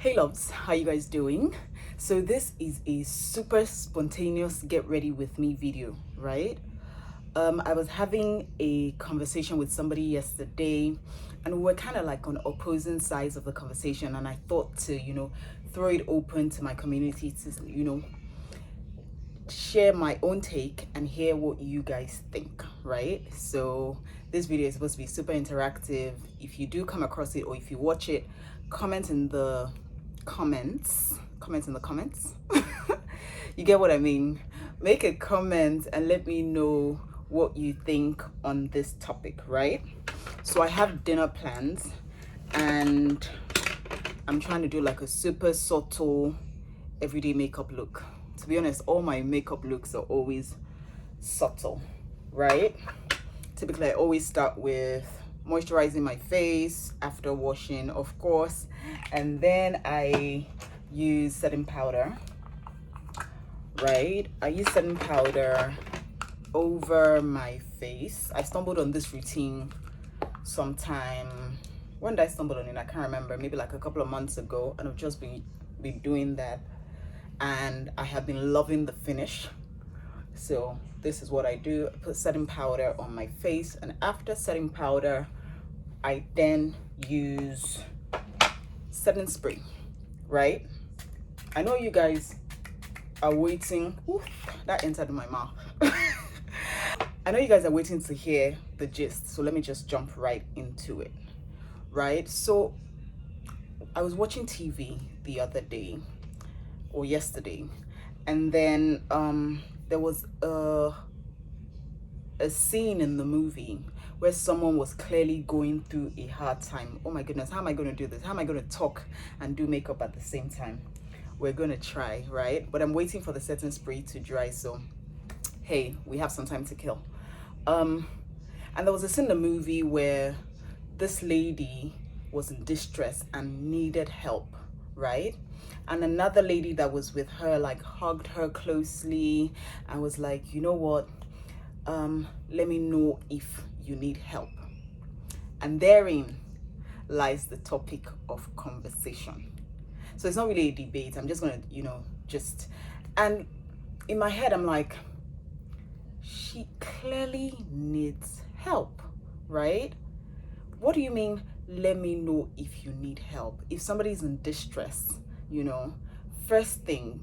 Hey loves, how you guys doing? So this is a super spontaneous get ready with me video, right? I was having a conversation with somebody yesterday and we were kind of like on opposing sides of the conversation, and I thought to, throw it open to my community to, share my own take and hear what you guys think, right? So this video is supposed to be super interactive. If you do come across it or if you watch it, comment in the comments. You get what I mean? Make a comment and let me know what you think on this topic, right? So I have dinner plans and I'm trying to do like a super subtle everyday makeup look. To be honest, all my makeup looks are always subtle, right? Typically, I always start with moisturizing my face after washing, of course, and then I use setting powder, right? I use setting powder over my face. I stumbled on this routine sometime. When did I stumble on it? I can't remember. Maybe like a couple of months ago, and I've just been doing that, and I have been loving the finish. So this is what I do. I put setting powder on my face, and after setting powder, I then use setting spray, right? I know you guys are waiting. Oof, that entered my mouth. I know you guys are waiting to hear the gist, so let me just jump right into it, right? So I was watching TV the other day or yesterday, and then there was a scene in the movie where someone was clearly going through a hard time. Oh my goodness, how am I going to do this? How am I going to talk and do makeup at the same time? We're going to try, right? But I'm waiting for the setting spray to dry, so hey, we have some time to kill. And there was a scene in the movie where this lady was in distress and needed help, right? And another lady that was with her like hugged her closely and was like, you know what, let me know if you need help. And therein lies the topic of conversation. So it's not really a debate. I'm just gonna, and in my head I'm like, she clearly needs help, right? What do you mean, let me know if you need help? If somebody's in distress, first thing,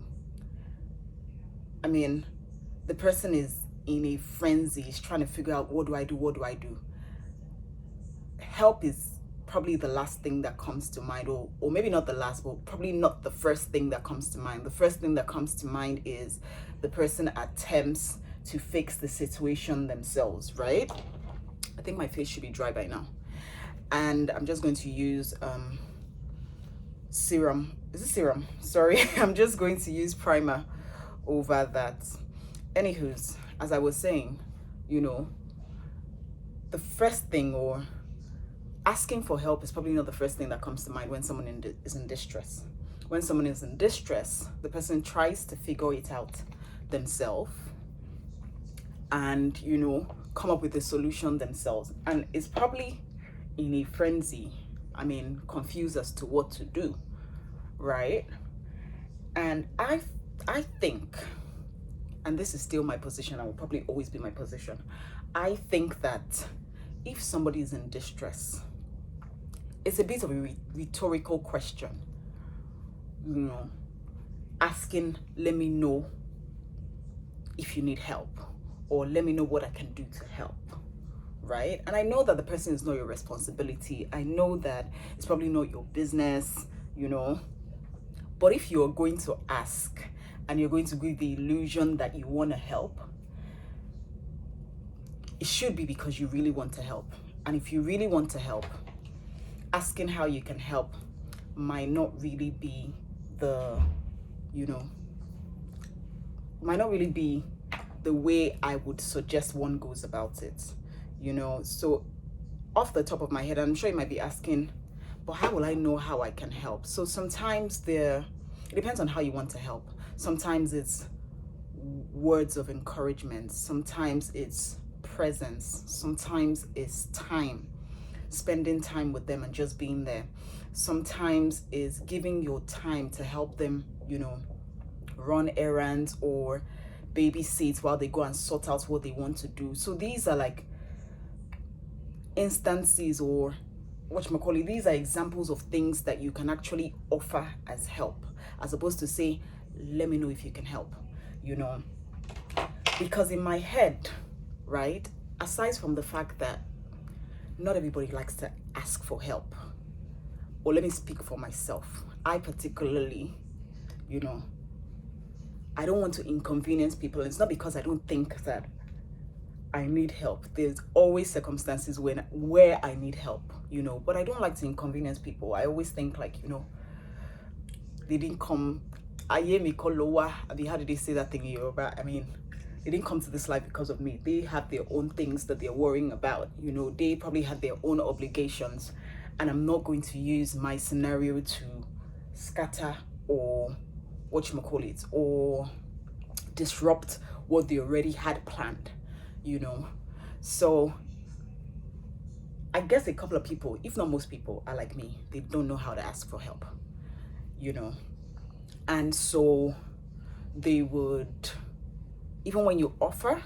I mean, the person is in a frenzy, is trying to figure out, what do I do? Help is probably the last thing that comes to mind, or maybe not the last, but probably not the first thing that comes to mind. The first thing that comes to mind is the person attempts to fix the situation themselves, right? I think my face should be dry by now. And I'm just going to use serum. Is it serum? Sorry. I'm just going to use primer over that. Anywho's, as I was saying, the first thing, or asking for help, is probably not the first thing that comes to mind when someone is in distress. When someone is in distress, the person tries to figure it out themselves and, come up with a solution themselves. And it's probably in a frenzy, confused as to what to do, right? And I think, and this is still my position, and will probably always be my position, I think that if somebody is in distress, it's a bit of a rhetorical question, asking, let me know if you need help, or let me know what I can do to help, right? And I know that the person is not your responsibility. I know that it's probably not your business, but if you're going to ask and you're going to give the illusion that you want to help, it should be because you really want to help. And if you really want to help, asking how you can help might not really be the way I would suggest one goes about it, So off the top of my head, I'm sure you might be asking, but how will I know how I can help? So sometimes it depends on how you want to help. Sometimes it's words of encouragement. Sometimes it's presence. Sometimes it's time. spending time with them and just being there. Sometimes is giving your time to help them, you know, run errands or babysit while they go and sort out what they want to do. So these are like instances, or whatchamacallit, these are examples of things that you can actually offer as help, as opposed to say, let me know if you can help, you know. Because in my head, right, aside from the fact that not everybody likes to ask for help, or let me speak for myself, I particularly, you know, I don't want to inconvenience people. It's not because I don't think that I need help. There's always circumstances where I need help, you know, but I don't like to inconvenience people. I always think like, you know, they didn't come, how did they say that thing in Yoruba? I mean, they didn't come to this life because of me. They have their own things that they're worrying about, you know. They probably had their own obligations, and I'm not going to use my scenario to scatter or whatchamacallit, or disrupt what they already had planned, you know. So I guess a couple of people, if not most people, are like me. They don't know how to ask for help, you know. And so they would, even when you offer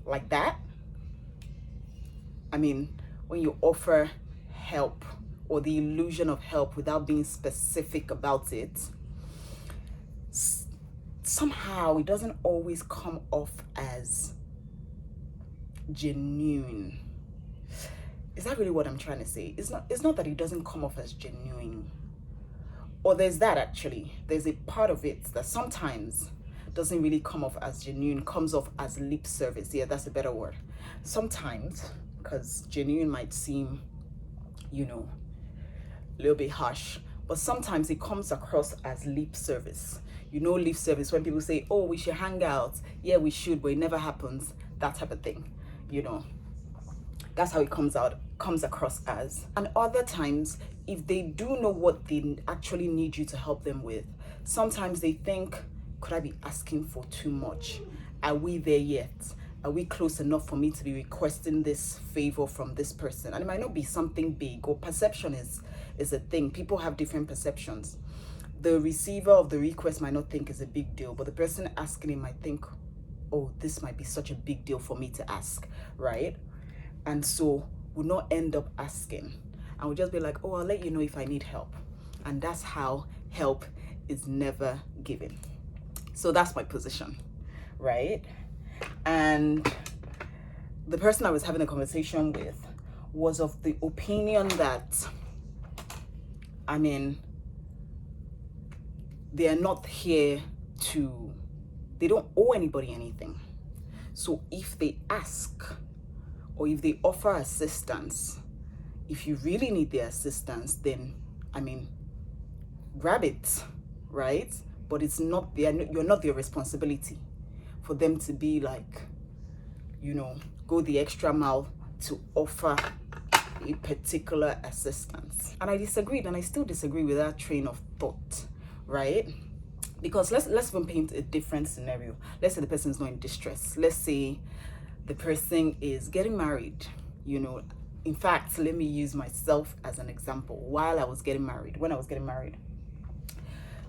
like that, I mean, when you offer help or the illusion of help without being specific about it, somehow it doesn't always come off as genuine. Is that really what I'm trying to say? It's not that it doesn't come off as genuine. Or there's that, actually. There's a part of it that sometimes doesn't really come off as genuine, comes off as lip service. Yeah, that's a better word. Sometimes, because genuine might seem, you know, a little bit harsh, but sometimes it comes across as lip service. You know, lip service, when people say, oh, we should hang out. Yeah, we should, but it never happens. That type of thing, you know. That's how it comes across as. And other times, if they do know what they actually need you to help them with, sometimes they think, could I be asking for too much? Are we there yet? Are we close enough for me to be requesting this favor from this person? And it might not be something big, or perception is a thing. People have different perceptions. The receiver of the request might not think it's a big deal, but the person asking it might think, oh, this might be such a big deal for me to ask, right? And so we'll not end up asking, and we'll just be like, oh, I'll let you know if I need help. And that's how help is never given. So that's my position, right? And the person I was having a conversation with was of the opinion that, I mean, they are not here to, they don't owe anybody anything. So if they ask, or if they offer assistance, if you really need their assistance, then, I mean, grab it, right? But it's not, you're not their responsibility for them to be like, you know, go the extra mile to offer a particular assistance. And I disagreed, and I still disagree with that train of thought, right? Because let's even paint a different scenario. Let's say the person is not in distress. Let's say the person is getting married, you know. In fact, let me use myself as an example. When I was getting married,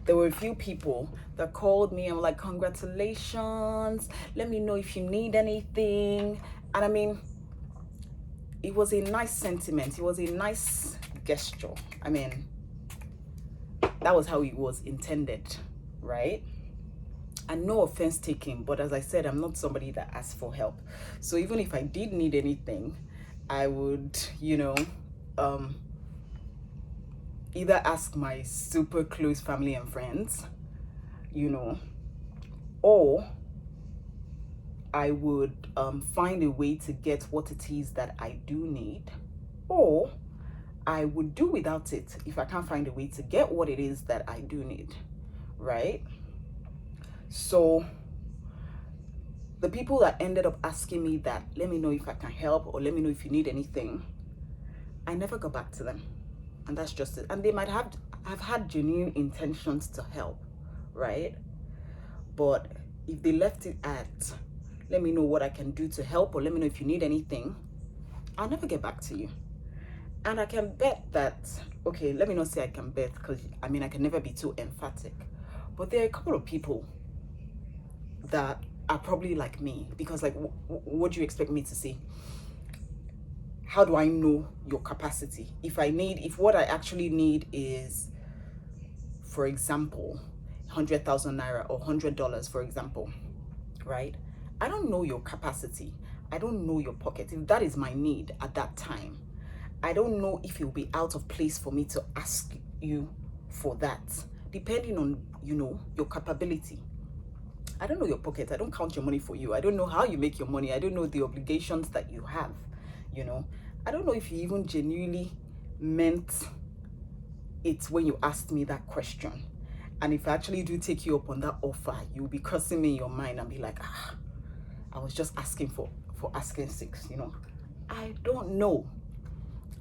there were a few people that called me and were like, congratulations, let me know if you need anything. And I mean, it was a nice sentiment. It was a nice gesture. I mean, that was how it was intended, right? And no offense taken, but as I said, I'm not somebody that asks for help. So even if I did need anything, I would, you know, either ask my super close family and friends, you know, or I would find a way to get what it is that I do need, or I would do without it if I can't find a way to get what it is that I do need, right? So the people that ended up asking me that, let me know if I can help, or let me know if you need anything, I never got back to them. And that's just it. And they might have had genuine intentions to help, right? But if they left it at, let me know what I can do to help, or let me know if you need anything, I'll never get back to you. And I can bet that, okay, let me not say I can bet, because I mean, I can never be too emphatic, but there are a couple of people that are probably like me, because like, what do you expect me to say? How do I know your capacity? If what I actually need is, for example, 100,000 naira or $100, for example, right? I don't know your capacity. I don't know your pocket. If that is my need at that time, I don't know if it will be out of place for me to ask you for that, depending on, your capability. I don't know your pocket. I don't count your money for you. I don't know how you make your money. I don't know the obligations that you have, I don't know if you even genuinely meant it when you asked me that question. And if I actually do take you up on that offer, you'll be cursing me in your mind and be like, I was just asking for asking sake, I don't know.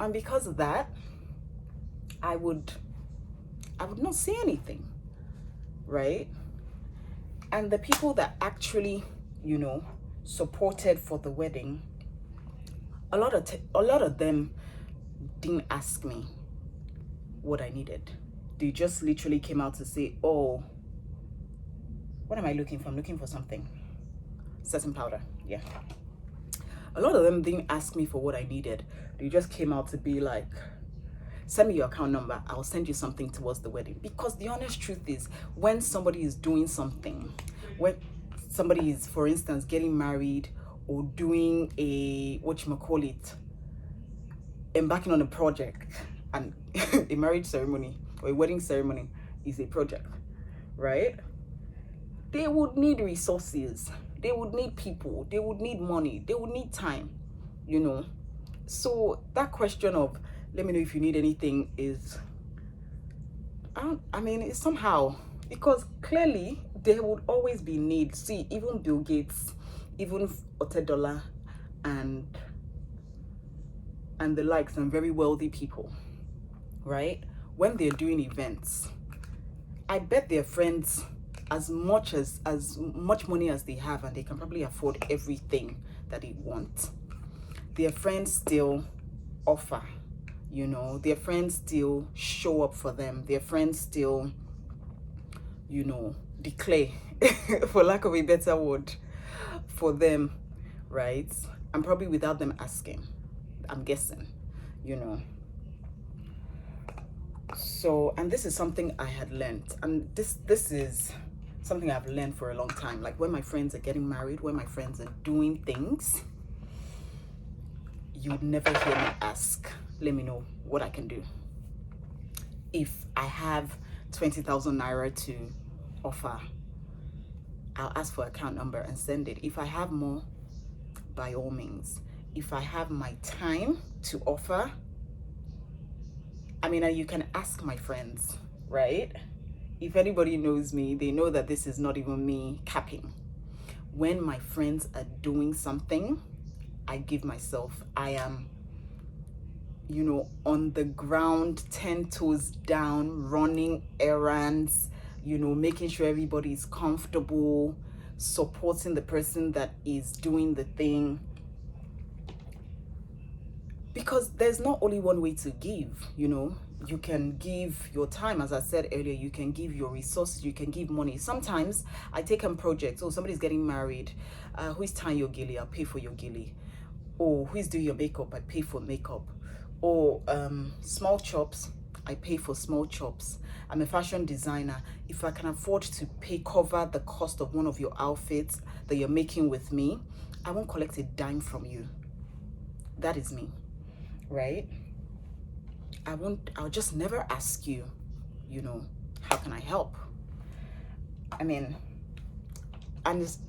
And because of that, I would not say anything, right? And the people that actually, supported for the wedding, a lot of them didn't ask me what I needed. They just literally came out to say, oh, what am I looking for? I'm looking for something. Setting powder, yeah. A lot of them didn't ask me for what I needed. They just came out to be like, send me your account number. I'll send you something towards the wedding. Because the honest truth is, when somebody is doing something, when somebody is, for instance, getting married or doing a, embarking on a project, and a marriage ceremony or a wedding ceremony is a project, right? They would need resources. They would need people. They would need money. They would need time, So that question of, let me know if you need anything is, it's somehow, because clearly there would always be need. See, even Bill Gates, even Otedola, and the likes, and very wealthy people, right? When they're doing events, I bet their friends, as much money as they have, and they can probably afford everything that they want, their friends still offer, their friends still show up for them, their friends still, declare, for lack of a better word, for them, right? And probably without them asking, I'm guessing, So, and this is something I had learned, and this is something I've learned for a long time. Like, when my friends are getting married, when my friends are doing things, you'd never hear me ask, let me know what I can do. If I have 20,000 naira to offer, I'll ask for account number and send it. If I have more, by all means. If I have my time to offer, you can ask my friends, right? If anybody knows me, they know that this is not even me capping. When my friends are doing something, I give myself. I am, on the ground, 10 toes down, running errands, making sure everybody is comfortable, supporting the person that is doing the thing. Because there's not only one way to give, you can give your time, as I said earlier, you can give your resources, you can give money. Sometimes I take on projects. Oh, somebody's getting married. Who's tying your gilly? I'll pay for your gilly. Or who's doing your makeup? I pay for makeup. Or small chops, I pay for small chops. I'm a fashion designer. If I can afford to cover the cost of one of your outfits that you're making with me, I won't collect a dime from you. That is me, right? I'll just never ask you, how can I help? And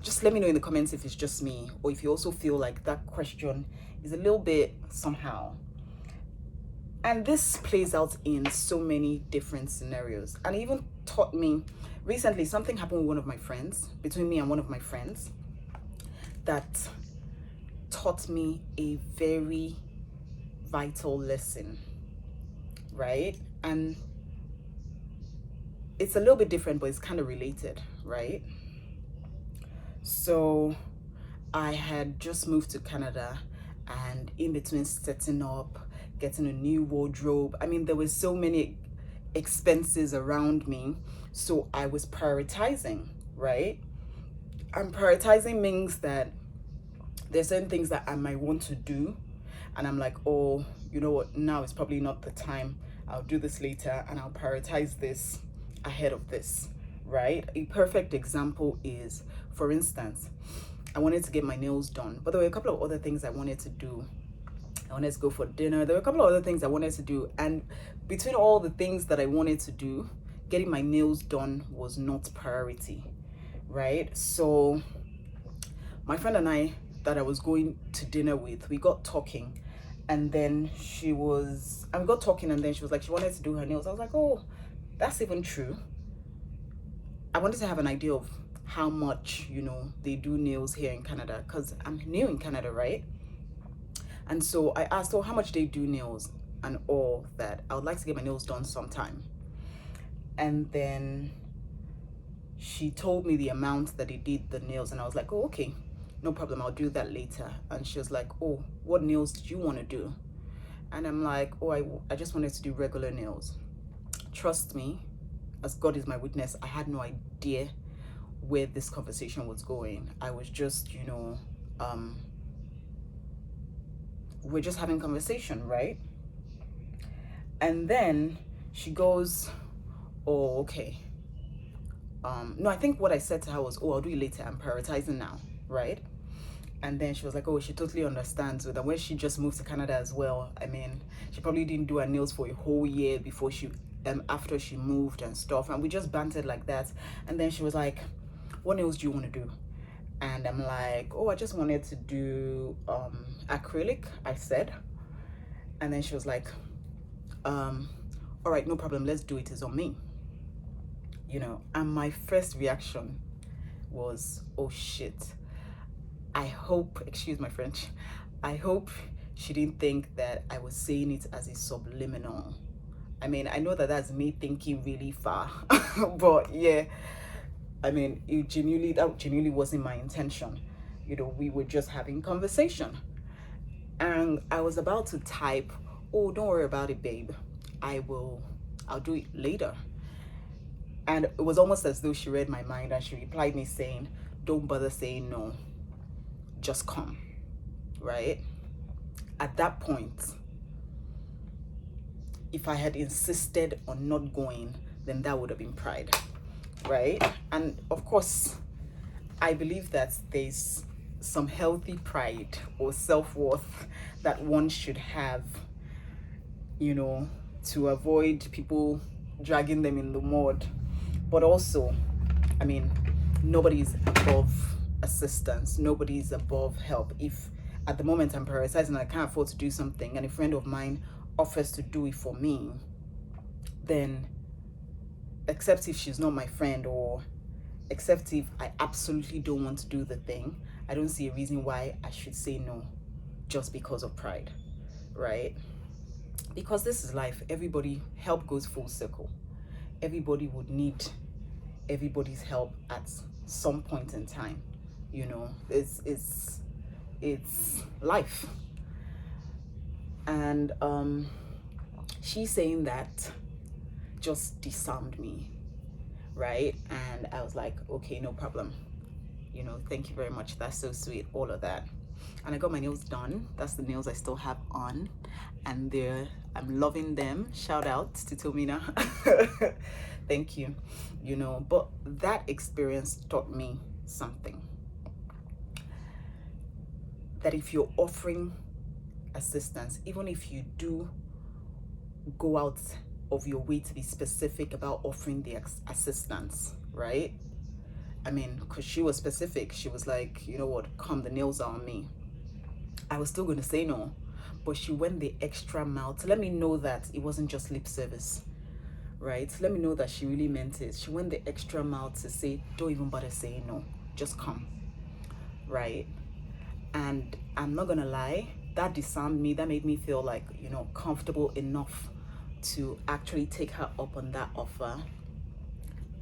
just let me know in the comments if it's just me, or if you also feel like that question is a little bit somehow. And this plays out in so many different scenarios. And it even taught me, recently something happened with one of my friends, between me and one of my friends, that taught me a very vital lesson, right? And it's a little bit different, but it's kind of related, right? So I had just moved to Canada, and in between setting up, getting a new wardrobe. I mean, there were so many expenses around me, so I was prioritizing, right? And prioritizing means that there's certain things that I might want to do, and I'm like, oh, you know what, now is probably not the time. I'll do this later, and I'll prioritize this ahead of this, right? A perfect example is, for instance, I wanted to get my nails done, but there were a couple of other things I wanted to do. I wanted to go for dinner. There were a couple of other things I wanted to do, and between all the things that I wanted to do, getting my nails done was not priority, right? So my friend and I that I was going to dinner with, we got talking, and then she was like, she wanted to do her nails. I was like, oh, that's even true. I wanted to have an idea of how much, you know, they do nails here in Canada, because I'm new in Canada, right? And so I asked, oh, how much they do nails and all that. I would like to get my nails done sometime. And then she told me the amount that they did the nails, and I was like, oh, okay, no problem, I'll do that later. And she was like, oh, what nails did you want to do? And I'm like, oh, I just wanted to do regular nails. Trust me, as God is my witness, I had no idea where this conversation was going. I was just, you know, we're just having conversation, right? And then she goes, oh, okay. No, I think what I said to her was, oh, I'll do it later, I'm prioritizing now, right? And then she was like, oh, she totally understands with that. When she just moved to Canada as well, I mean, she probably didn't do her nails for a whole year before she after she moved and stuff, and we just bantered like that. And then she was like, what nails do you want to do? And I'm like, oh, I just wanted to do acrylic, I said. And then she was like, all right, no problem, let's do it, it's on me, you know. And my first reaction was, oh shit, I hope, excuse my French, I hope she didn't think that I was saying it as a subliminal. I mean, I know that that's me thinking really far, but yeah, I mean, that genuinely wasn't my intention. You know, we were just having conversation. And I was about to type, oh, don't worry about it, babe. I'll do it later. And it was almost as though she read my mind, and she replied me saying, don't bother saying no, just come, right? At that point, if I had insisted on not going, then that would have been pride, right? And of course, I believe that there's some healthy pride or self-worth that one should have, you know, to avoid people dragging them in the mud. But also, I mean, nobody's above assistance, nobody's above help. If at the moment I'm prioritizing, I can't afford to do something, and a friend of mine offers to do it for me, then, except if she's not my friend, or except if I absolutely don't want to do the thing, I don't see a reason why I should say no just because of pride, right? Because this is life. Everybody, help goes full circle. Everybody would need everybody's help at some point in time, you know. It's life. And she's saying that just disarmed me, right? And I was like, okay, no problem, you know, thank you very much, that's so sweet, all of that. And I got my nails done. That's the nails I still have on, and I'm loving them. Shout out to Tomina. Thank you, you know. But that experience taught me something, that if you're offering assistance, even if you do go out of your way to be specific about offering the assistance, right? I mean, because she was specific. She was like, you know what, come, the nails are on me. I was still going to say no, but she went the extra mile to let me know that it wasn't just lip service, right? Let me know that she really meant it. She went the extra mile to say, don't even bother saying no, just come, right? And I'm not gonna lie, that disarmed me. That made me feel like, you know, comfortable enough to actually take her up on that offer.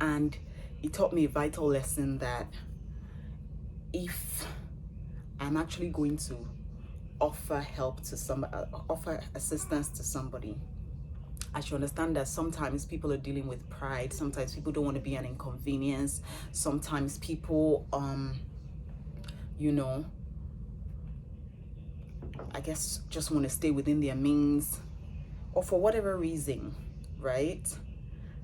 And it taught me a vital lesson that if I'm actually going to offer help to somebody, offer assistance to somebody, I should understand that sometimes people are dealing with pride. Sometimes people don't want to be an inconvenience. Sometimes people, you know, I guess just want to stay within their means, or for whatever reason, right?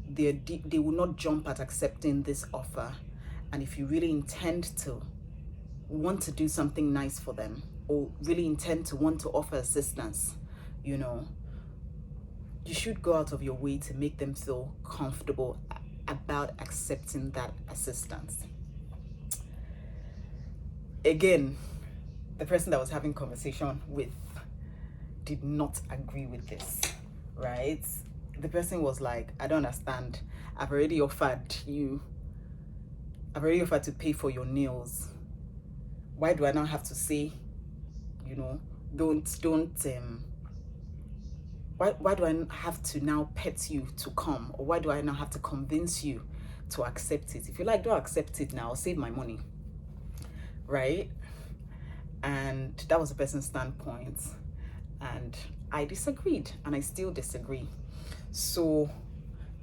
They will not jump at accepting this offer. And if you really intend to want to do something nice for them, or really intend to want to offer assistance, you know, you should go out of your way to make them feel comfortable about accepting that assistance. Again, the person that I was having conversation with did not agree with this, right? The person was like, I don't understand. I've already offered to pay for your nails. Why do I now have to say, you know, why do I have to now pet you to come? Or why do I now have to convince you to accept it? If you like, don't accept it now, save my money, right? And that was the person's standpoint. And I disagreed, and I still disagree. So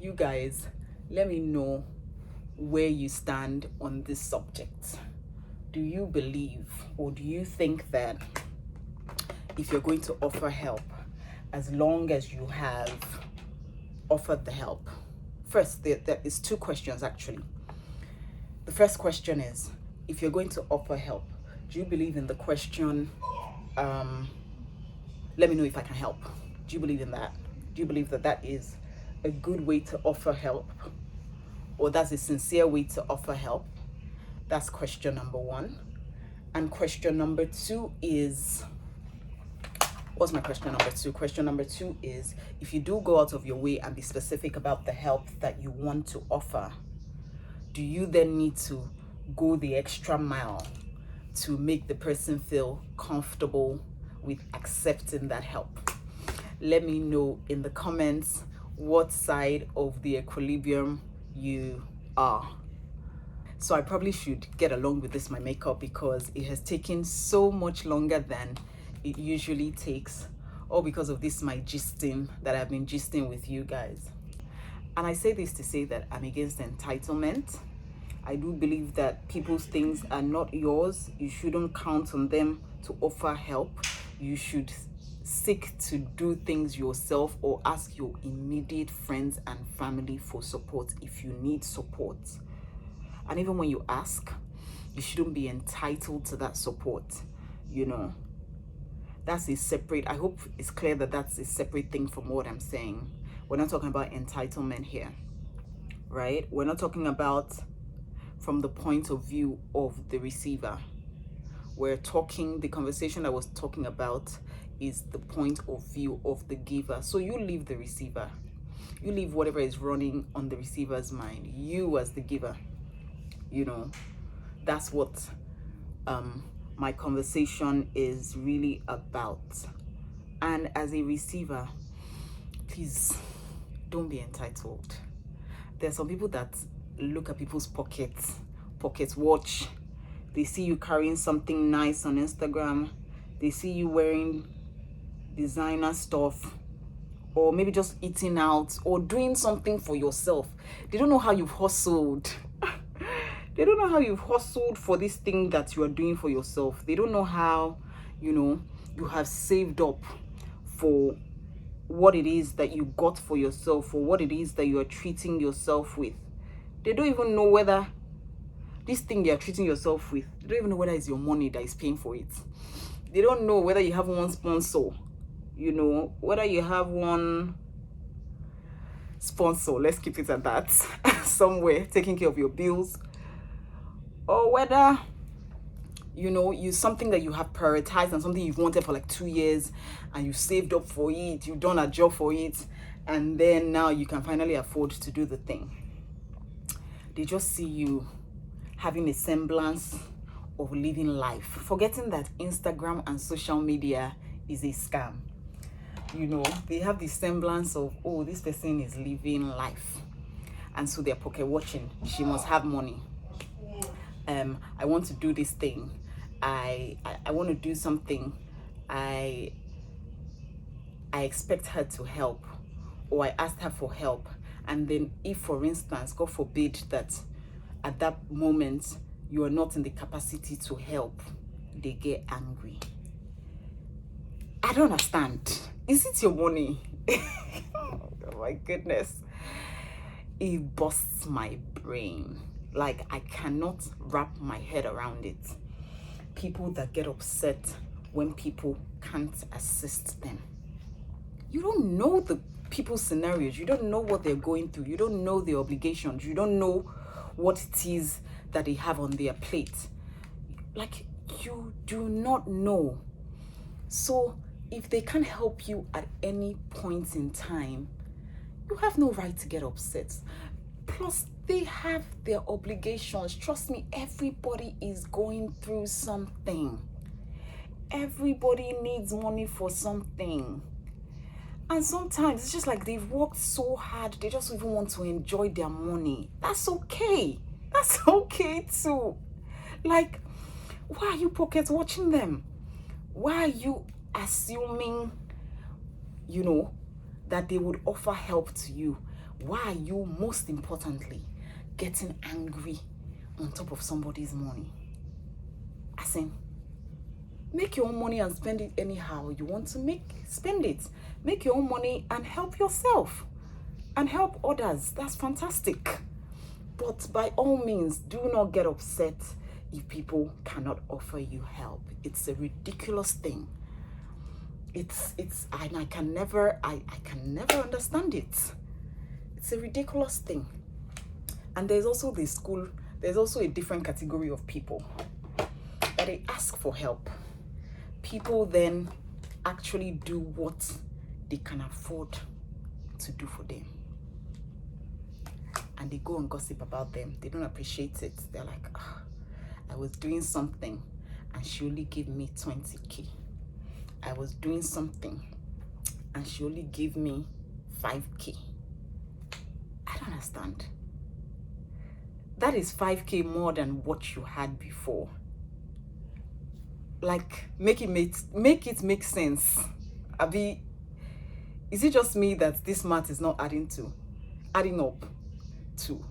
you guys, let me know where you stand on this subject. Do you believe, or do you think that if you're going to offer help, as long as you have offered the help? First, there is two questions actually. The first question is, if you're going to offer help, do you believe in the question, let me know if I can help? Do you believe in that? Do you believe that that is a good way to offer help? Or that's a sincere way to offer help? That's question number one. And question number two is, what's my question number two? Question number two is, if you do go out of your way and be specific about the help that you want to offer, do you then need to go the extra mile to make the person feel comfortable with accepting that help? Let me know in the comments what side of the equilibrium you are. So I probably should get along with this, my makeup, because it has taken so much longer than it usually takes, all because of this my gisting that I've been gisting with you guys. And I say this to say that I'm against entitlement. I do believe that people's things are not yours. You shouldn't count on them to offer help. You should seek to do things yourself, or ask your immediate friends and family for support if you need support. And even when you ask, you shouldn't be entitled to that support, you know. That's a separate, I hope it's clear that that's a separate thing from what I'm saying. We're not talking about entitlement here, right? We're not talking about from the point of view of the receiver. We're talking, the conversation I was talking about is the point of view of the giver. So you leave the receiver. You leave whatever is running on the receiver's mind. You as the giver, you know, that's what my conversation is really about. And as a receiver, please don't be entitled. There are some people that look at people's pocket watch. They see you carrying something nice on Instagram. They see you wearing designer stuff, or maybe just eating out, or doing something for yourself. They don't know how you've hustled. They don't know how you've hustled for this thing that you are doing for yourself. They don't know how, you know, you have saved up for what it is that you got for yourself, or what it is that you are treating yourself with. They don't even know whether this thing you're treating yourself with, they don't even know whether it's your money that is paying for it. They don't know whether you have one sponsor, you know, whether you have one sponsor, let's keep it at that, somewhere taking care of your bills, or whether, you know, you something that you have prioritized and something you've wanted for like 2 years, and you saved up for it, you've done a job for it, and then now you can finally afford to do the thing. They just see you having a semblance of living life, forgetting that Instagram and social media is a scam. You know, they have the semblance of, oh, this person is living life, and so they're pocket watching. She must have money. I want to do this thing. I want to do something. I expect her to help, or I asked her for help, and then if, for instance, God forbid that at that moment you are not in the capacity to help, they get angry. I don't understand. Is it your money? Oh my goodness. It busts my brain. Like, I cannot wrap my head around it. People that get upset when people can't assist them. You don't know the people's scenarios. You don't know what they're going through. You don't know their obligations. You don't know what it is that they have on their plate. Like, you do not know. So if they can't help you at any point in time, you have no right to get upset. Plus, they have their obligations. Trust me, everybody is going through something. Everybody needs money for something. And sometimes it's just like they've worked so hard, they just even want to enjoy their money. That's okay. That's okay too. Like, why are you pocket watching them? Why are you assuming, that they would offer help to you? Why are you, most importantly, getting angry on top of somebody's money? As in, make your own money and spend it anyhow you want to spend it. Make your own money and help yourself and help others. That's fantastic. But by all means, do not get upset if people cannot offer you help. It's a ridiculous thing. I can never understand it. It's a ridiculous thing. And there's also a different category of people that they ask for help. People then actually do what they can afford to do for them. And they go and gossip about them. They don't appreciate it. They're like, I was doing something and she only gave me 20K. I was doing something and she only gave me 5K. I don't understand. That is 5K more than what you had before. Like, make it make sense. Abi, is it just me that this math is not adding up to?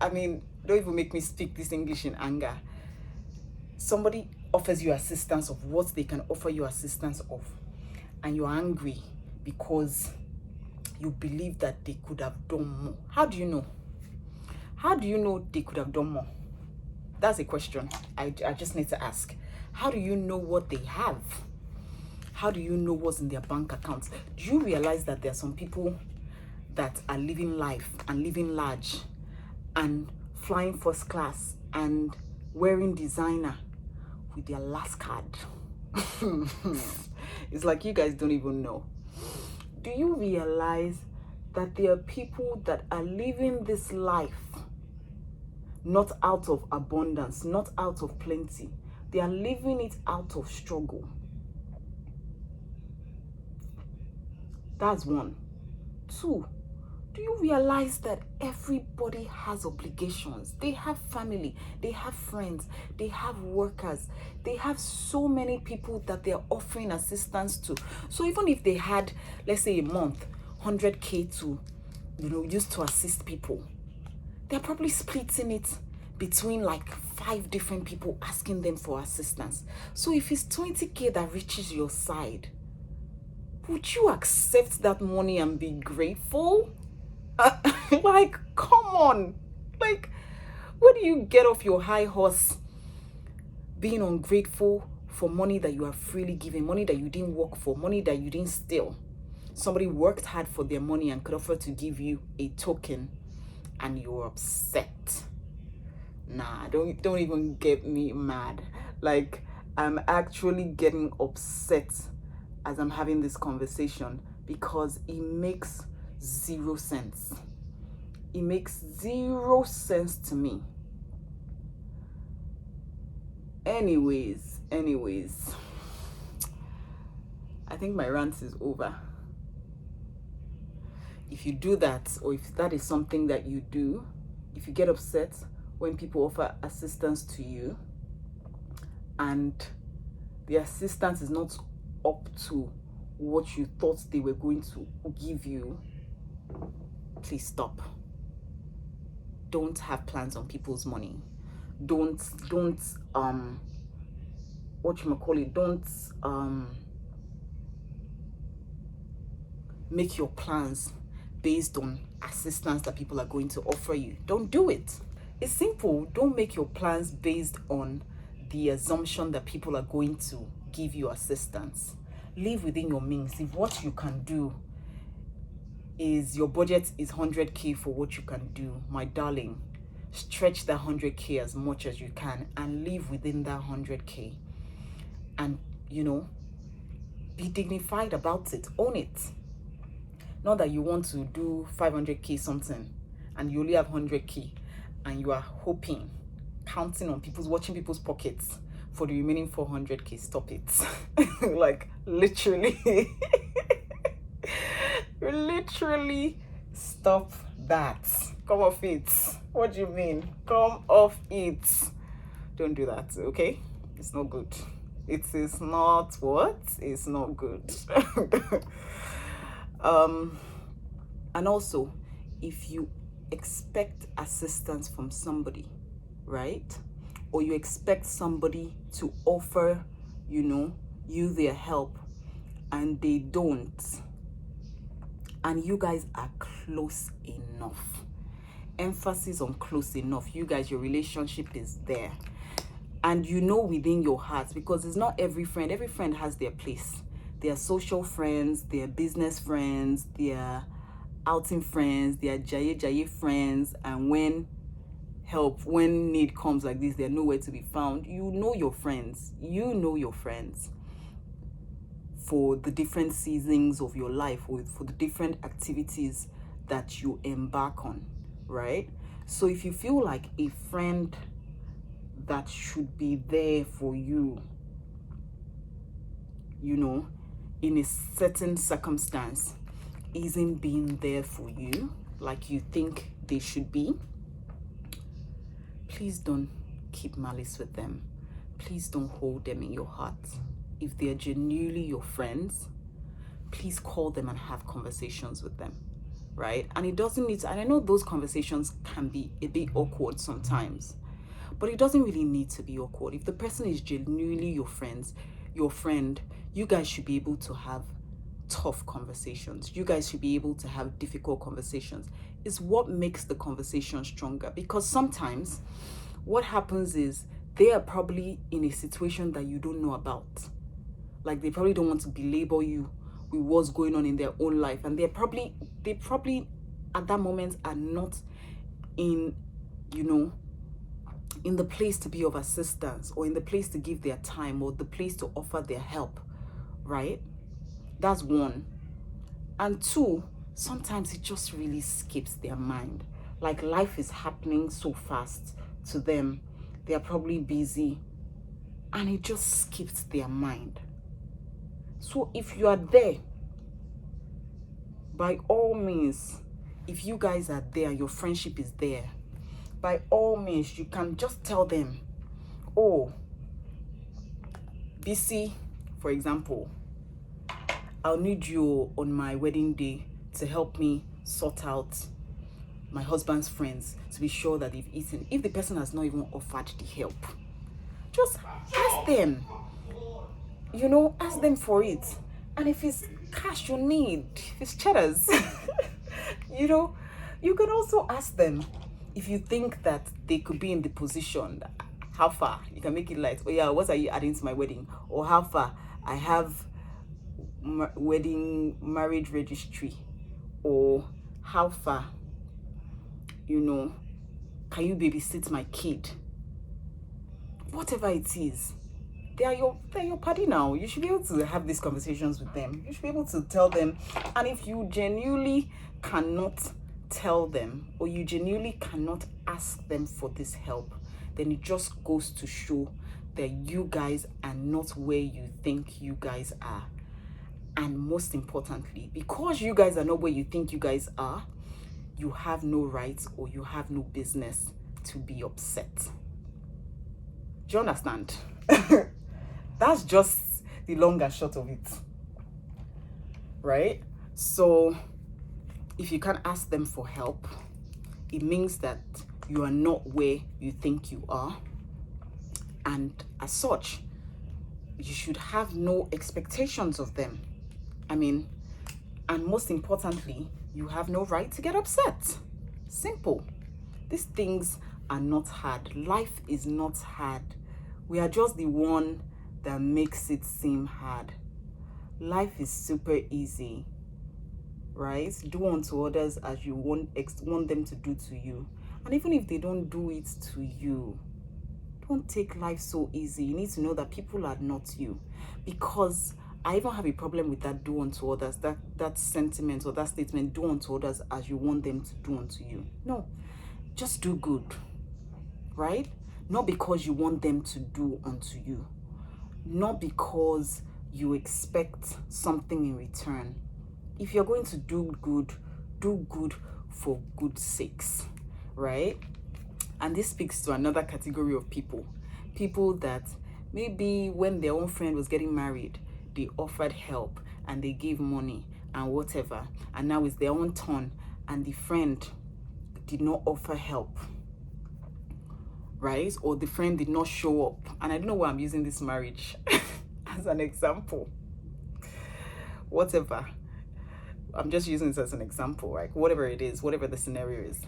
I mean, don't even make me speak this English in anger. Somebody offers you assistance of what they can offer you assistance of, and you're angry because you believe that they could have done more. How do you know? How do you know they could have done more? That's a question I just need to ask. How do you know what they have? How do you know what's in their bank accounts? Do you realize that there are some people that are living life and living large and flying first class and wearing designer with their last card? It's like you guys don't even know. Do you realize that there are people that are living this life not out of abundance, not out of plenty? They are living it out of struggle. That's one. Two, do you realize that everybody has obligations? They have family, they have friends, they have workers, they have so many people that they're offering assistance to. So even if they had, let's say a month, 100K to, use to assist people, they're probably splitting it between like 5 different people asking them for assistance. So if it's 20K that reaches your side, would you accept that money and be grateful? Like, come on. Like, where do you get off your high horse being ungrateful for money that you are freely given, money that you didn't work for, money that you didn't steal? Somebody worked hard for their money and could offer to give you a token, and you're upset. Nah, don't even get me mad. Like, I'm actually getting upset as I'm having this conversation because it makes 0 sense. It makes 0 sense to me. Anyways, I think my rant is over. If you do that, or if that is something that you do, if you get upset when people offer assistance to you and the assistance is not up to what you thought they were going to give you, please stop. Don't have plans on people's money. Don't make your plans based on assistance that people are going to offer you. Don't do it. It's simple. Don't make your plans based on the assumption that people are going to give you assistance. Live within your means. If what you can do is your budget is 100k for what you can do, my darling, stretch that 100k as much as you can and live within that 100k. And, be dignified about it. Own it. Not that you want to do 500k something and you only have 100k and you are hoping, counting on watching people's pockets for the remaining 400k. Stop it. Like, literally. Literally stop that. Come off it. What do you mean? Come off it. Don't do that, okay? It's not good. It is not what? It's not good. And also, if you expect assistance from somebody, right? Or you expect somebody to offer, you their help, and they don't, and you guys are close enough. Emphasis on close enough. You guys, your relationship is there. And within your heart, because it's not every friend. Every friend has their place. Their social friends, their business friends, their outing friends, their jaye friends. And when need comes like this, they're nowhere to be found. You know your friends. For the different seasons of your life, or for the different activities that you embark on, right? So if you feel like a friend that should be there for you, in a certain circumstance, isn't being there for you like you think they should be, please don't keep malice with them. Please don't hold them in your heart. If they're genuinely your friends, please call them and have conversations with them, right? And it doesn't need to, and I know those conversations can be a bit awkward sometimes, but it doesn't really need to be awkward. If the person is genuinely your friend, you guys should be able to have tough conversations. You guys should be able to have difficult conversations. It's what makes the conversation stronger, because sometimes what happens is they are probably in a situation that you don't know about. Like, they probably don't want to belabor you with what's going on in their own life, and they probably at that moment are not in the place to be of assistance, or in the place to give their time, or the place to offer their help, right? That's one. And two, sometimes it just really skips their mind. Like, life is happening so fast to them. They are probably busy, and it just skips their mind. So if you are there, by all means, if you guys are there, your friendship is there, by all means, you can just tell them, oh, BC, for example, I'll need you on my wedding day to help me sort out my husband's friends, to be sure that they've eaten. If the person has not even offered the help, just ask them, ask them for it. And if it's cash you need, if it's cheddars, you can also ask them, if you think that they could be in the position, how far you can make it light. Oh yeah, what are you adding to my wedding? Or how far I have wedding marriage registry, or how far can you babysit my kid? Whatever it is, they're your party now. You should be able to have these conversations with them. You should be able to tell them. And if you genuinely cannot tell them, or you genuinely cannot ask them for this help, then it just goes to show that you guys are not where you think you guys are. And most importantly, because you guys are not where you think you guys are, you have no right, or you have no business to be upset. Do you understand? That's just the long and short of it, right? So if you can't ask them for help, it means that you are not where you think you are, and as such, you should have no expectations of them. I mean, and most importantly, you have no right to get upset. Simple. These things are not hard. Life is not hard. We are just the one that makes it seem hard. Life is super easy, right? Do unto others as you want them to do to you. And even if they don't do it to you, don't take life so easy. You need to know that people are not you. Because I even have a problem with that do unto others, that sentiment or that statement, do unto others as you want them to do unto you. No, just do good, right? Not because you want them to do unto you. Not because you expect something in return. If you're going to do good for good sakes, right? And this speaks to another category of people. People that maybe when their own friend was getting married, they offered help and they gave money and whatever. And now it's their own turn and the friend did not offer help, right? Or the friend did not show up. And I don't know why I'm using this marriage as an example. Whatever. I'm just using this as an example, right? Whatever it is, whatever the scenario is,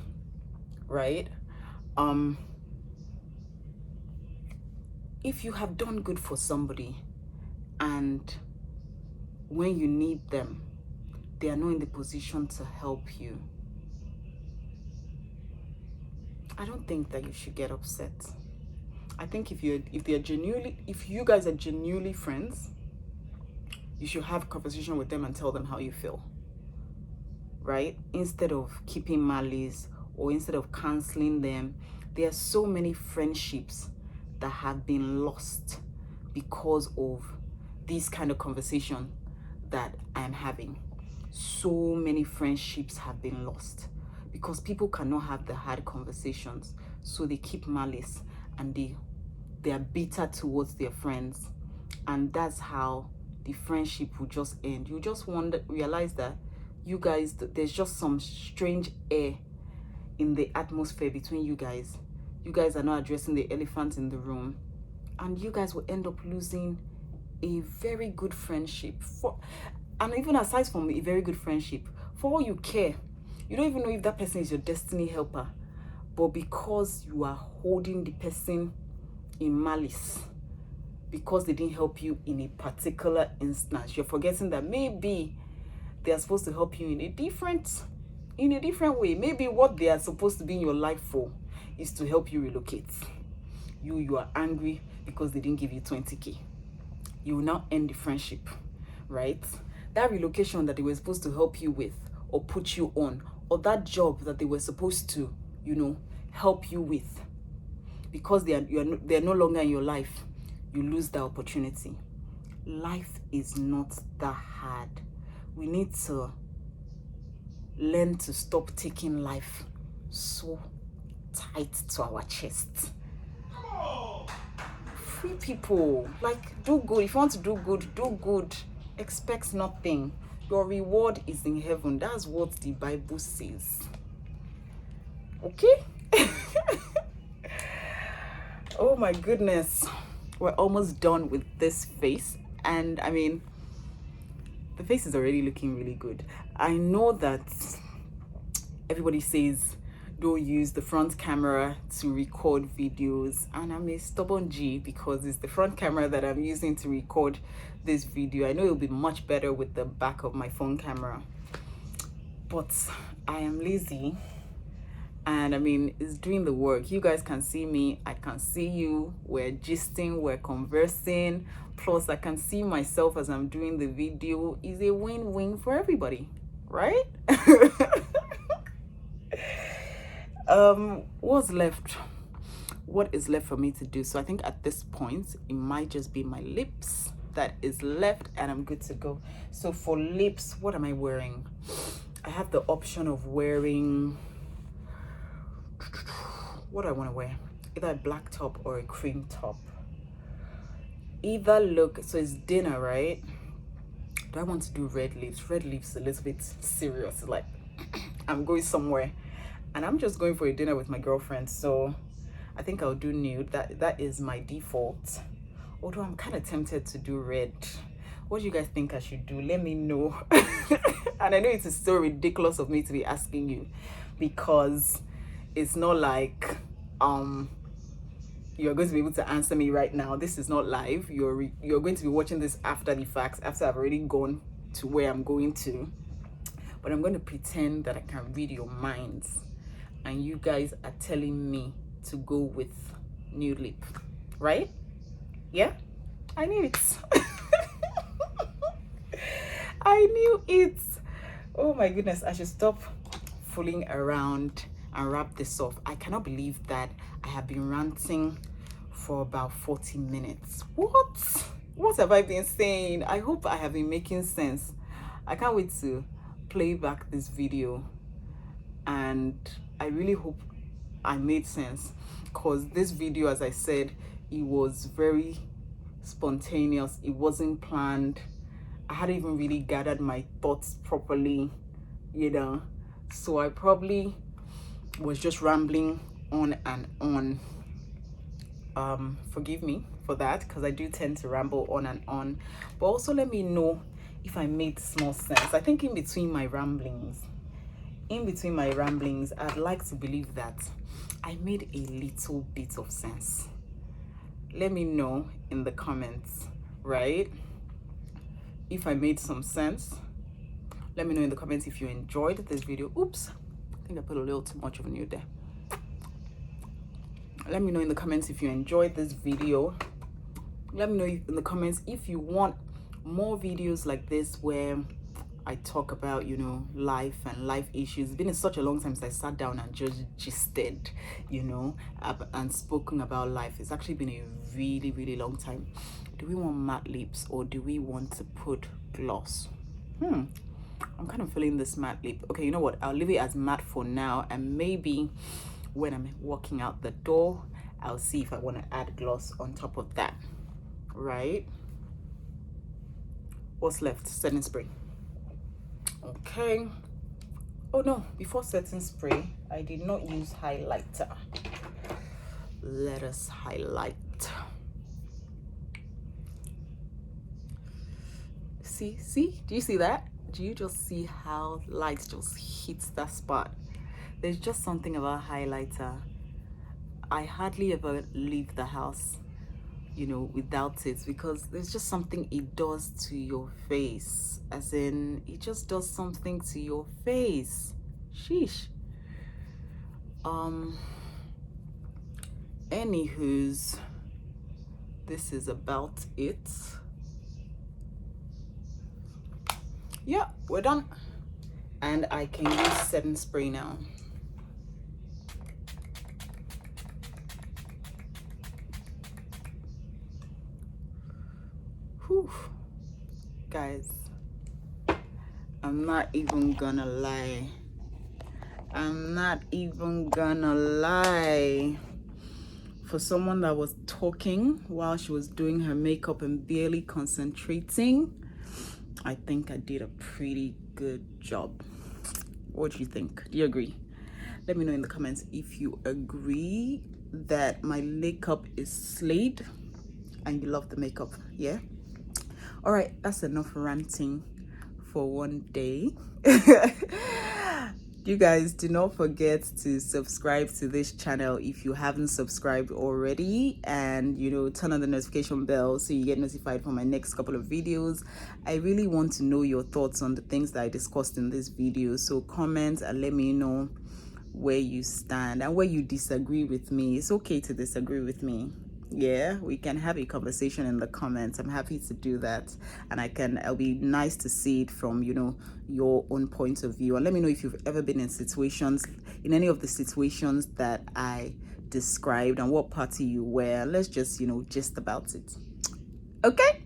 right? If you have done good for somebody and when you need them, they are not in the position to help you, I don't think that you should get upset. I think if you guys are genuinely friends, you should have a conversation with them and tell them how you feel, right? Instead of keeping malice or instead of canceling them. There are so many friendships that have been lost because of this kind of conversation that I'm having. So many friendships have been lost because people cannot have the hard conversations, so they keep malice and they are bitter towards their friends, and that's how the friendship will just end. You just realize that you guys, there's just some strange air in the atmosphere between you guys. You guys are not addressing the elephant in the room, and you guys will end up losing a very good friendship. And even aside from a very good friendship, for all you care, you don't even know if that person is your destiny helper, but because you are holding the person in malice, because they didn't help you in a particular instance, you're forgetting that maybe they are supposed to help you in a different way. Maybe what they are supposed to be in your life for is to help you relocate. You are angry because they didn't give you 20K. You will now end the friendship, right? That relocation that they were supposed to help you with or put you on, or that job that they were supposed to, help you with, because they're no longer in your life, you lose that opportunity. Life is not that hard. We need to learn to stop taking life so tight to our chest. Free people, like, do good. If you want to do good. Expect nothing. Your reward is in heaven. That's what the Bible says. Okay? Oh my goodness. We're almost done with this face. And I mean, the face is already looking really good. I know that everybody says don't use the front camera to record videos, and I'm a stubborn G because it's the front camera that I'm using to record this video. I know it'll be much better with the back of my phone camera, but I am lazy, and I mean, it's doing the work. You guys can see me, I can see you, we're gisting, we're conversing, plus I can see myself as I'm doing the video. Is a win-win for everybody, right? What's left? What is left for me to do? So I think at this point it might just be my lips that is left, and I'm good to go. So for lips, what am I wearing? I have the option of wearing, what do I want to wear? Either a black top or a cream top. either look, so it's dinner, right? Do I want to do red lips? Red lips a little bit serious, like I'm going somewhere and I'm just going for a dinner with my girlfriend, so I think I'll do nude. That is my default, although I'm kind of tempted to do red. What do you guys think I should do? Let me know. And I know it is so ridiculous of me to be asking you, because it's not like you're going to be able to answer me right now. This is not live. You're going to be watching this after the facts, after I've already gone to where I'm going to. But I'm going to pretend that I can read your minds, and you guys are telling me to go with nude lip, right? Yeah, I knew it. I knew it. Oh my goodness, I should stop fooling around and wrap this up. I cannot believe that I have been ranting for about 40 minutes. What have I been saying? I hope I have been making sense. I can't wait to play back this video, and I really hope I made sense, because this video, as I said, it was very spontaneous. It wasn't planned. I hadn't even really gathered my thoughts properly, you know, so I probably was just rambling on and on. Forgive me for that, because I do tend to ramble on and on, but also let me know if I made small sense. I think in between my ramblings, I'd like to believe that I made a little bit of sense. Let me know in the comments, right? If I made some sense. Let me know in the comments if you enjoyed this video. Oops, I think I put a little too much of a nude there. Let me know in the comments if you enjoyed this video. Let me know in the comments if you want more videos like this, where I talk about, you know, life and life issues. It's been such a long time since I sat down and just gisted, you know, and spoken about life. It's actually been a really, really long time. Do we want matte lips, or do we want to put gloss? I'm kind of feeling this matte lip. Okay, you know what? I'll leave it as matte for now, and maybe when I'm walking out the door, I'll see if I want to add gloss on top of that, right? What's left? Setting spray. Okay. Oh no, before setting spray, I did not use highlighter. Let us highlight. See, do you see that? Do you just see how light just hits that spot? There's just something about highlighter. I hardly ever leave the house, you know, without it, because there's just something it does to your face. As in, it just does something to your face. Sheesh. Anywho's, this is about it. Yeah, we're done, and I can use setting spray now. Whew. Guys, I'm not even gonna lie. For someone that was talking while she was doing her makeup and barely concentrating, I think I did a pretty good job. What do you think? Do you agree? Let me know in the comments if you agree that my makeup is slayed and you love the makeup. Yeah? All right, that's enough ranting for one day. You guys, do not forget to subscribe to this channel if you haven't subscribed already, and, you know, turn on the notification bell so you get notified for my next couple of videos. I really want to know your thoughts on the things that I discussed in this video, so comment and let me know where you stand and where you disagree with me. It's okay to disagree with me. Yeah, we can have a conversation in the comments. I'm happy to do that, and it'll be nice to see it from, you know, your own point of view. And let me know if you've ever been in any of the situations that I described, and what party you were. Let's just, you know, gist about it. Okay.